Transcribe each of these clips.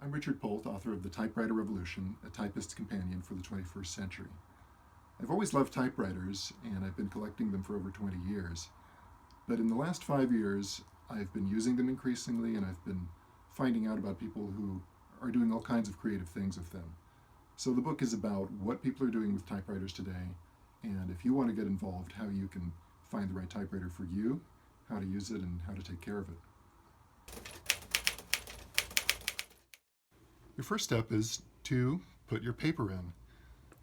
I'm Richard Polt, author of The Typewriter Revolution, a typist's companion for the 21st century. I've always loved typewriters, and I've been collecting them for over 20 years. But in the last 5 years, I've been using them increasingly, and I've been finding out about people who are doing all kinds of creative things with them. So the book is about what people are doing with typewriters today, and if you want to get involved, how you can find the right typewriter for you, how to use it, and how to take care of it. Your first step is to put your paper in.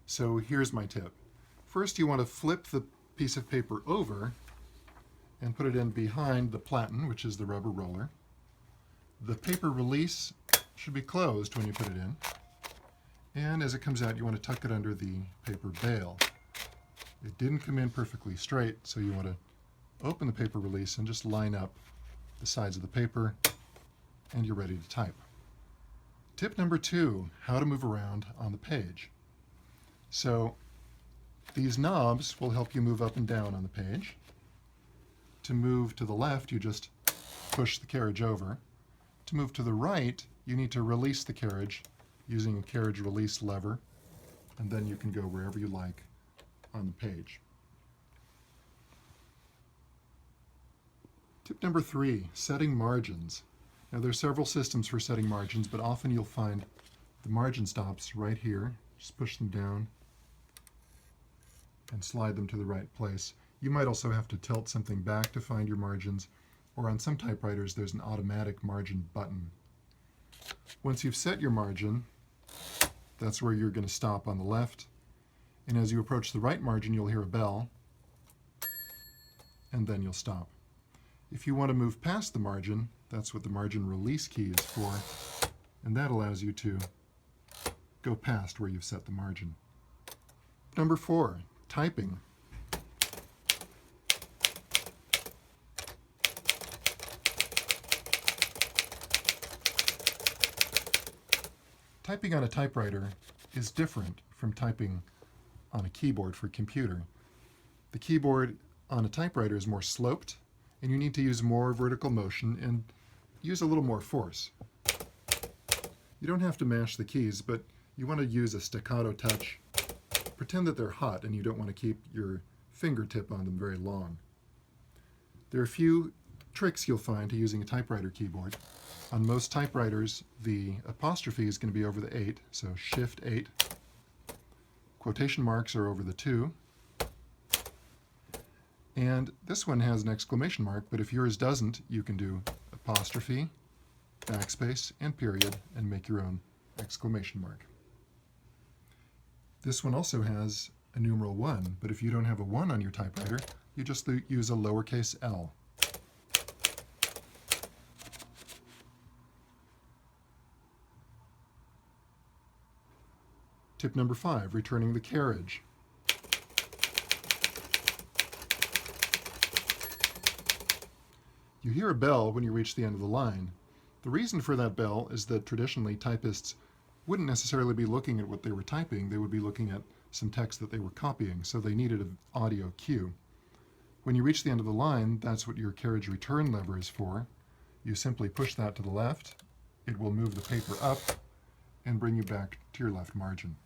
So here's my tip. First, you want to flip the piece of paper over and put it in behind the platen, which is the rubber roller. The paper release should be closed when you put it in. And as it comes out, you want to tuck it under the paper bail. It didn't come in perfectly straight, so you want to open the paper release and just line up the sides of the paper, and you're ready to type. Tip number 2, how to move around on the page. So these knobs will help you move up and down on the page. To move to the left, you just push the carriage over. To move to the right, you need to release the carriage using a carriage release lever, and then you can go wherever you like on the page. Tip number 3, setting margins. Now there are several systems for setting margins, but often you'll find the margin stops right here. Just push them down and slide them to the right place. You might also have to tilt something back to find your margins, or on some typewriters there's an automatic margin button. Once you've set your margin, that's where you're going to stop on the left, and as you approach the right margin you'll hear a bell, and then you'll stop. If you want to move past the margin, that's what the margin release key is for, and that allows you to go past where you've set the margin. Number 4, typing. Typing on a typewriter is different from typing on a keyboard for a computer. The keyboard on a typewriter is more sloped, and you need to use more vertical motion and use a little more force. You don't have to mash the keys, but you want to use a staccato touch. Pretend that they're hot and you don't want to keep your fingertip on them very long. There are a few tricks you'll find to using a typewriter keyboard. On most typewriters, the apostrophe is going to be over the 8, so Shift 8. Quotation marks are over the 2. And this one has an exclamation mark, but if yours doesn't, you can do apostrophe, backspace, and period, and make your own exclamation mark. This one also has a numeral 1, but if you don't have a 1 on your typewriter, you just use a lowercase l. Tip number 5, returning the carriage. You hear a bell when you reach the end of the line. The reason for that bell is that traditionally typists wouldn't necessarily be looking at what they were typing, they would be looking at some text that they were copying, so they needed an audio cue. When you reach the end of the line, that's what your carriage return lever is for. You simply push that to the left, it will move the paper up and bring you back to your left margin.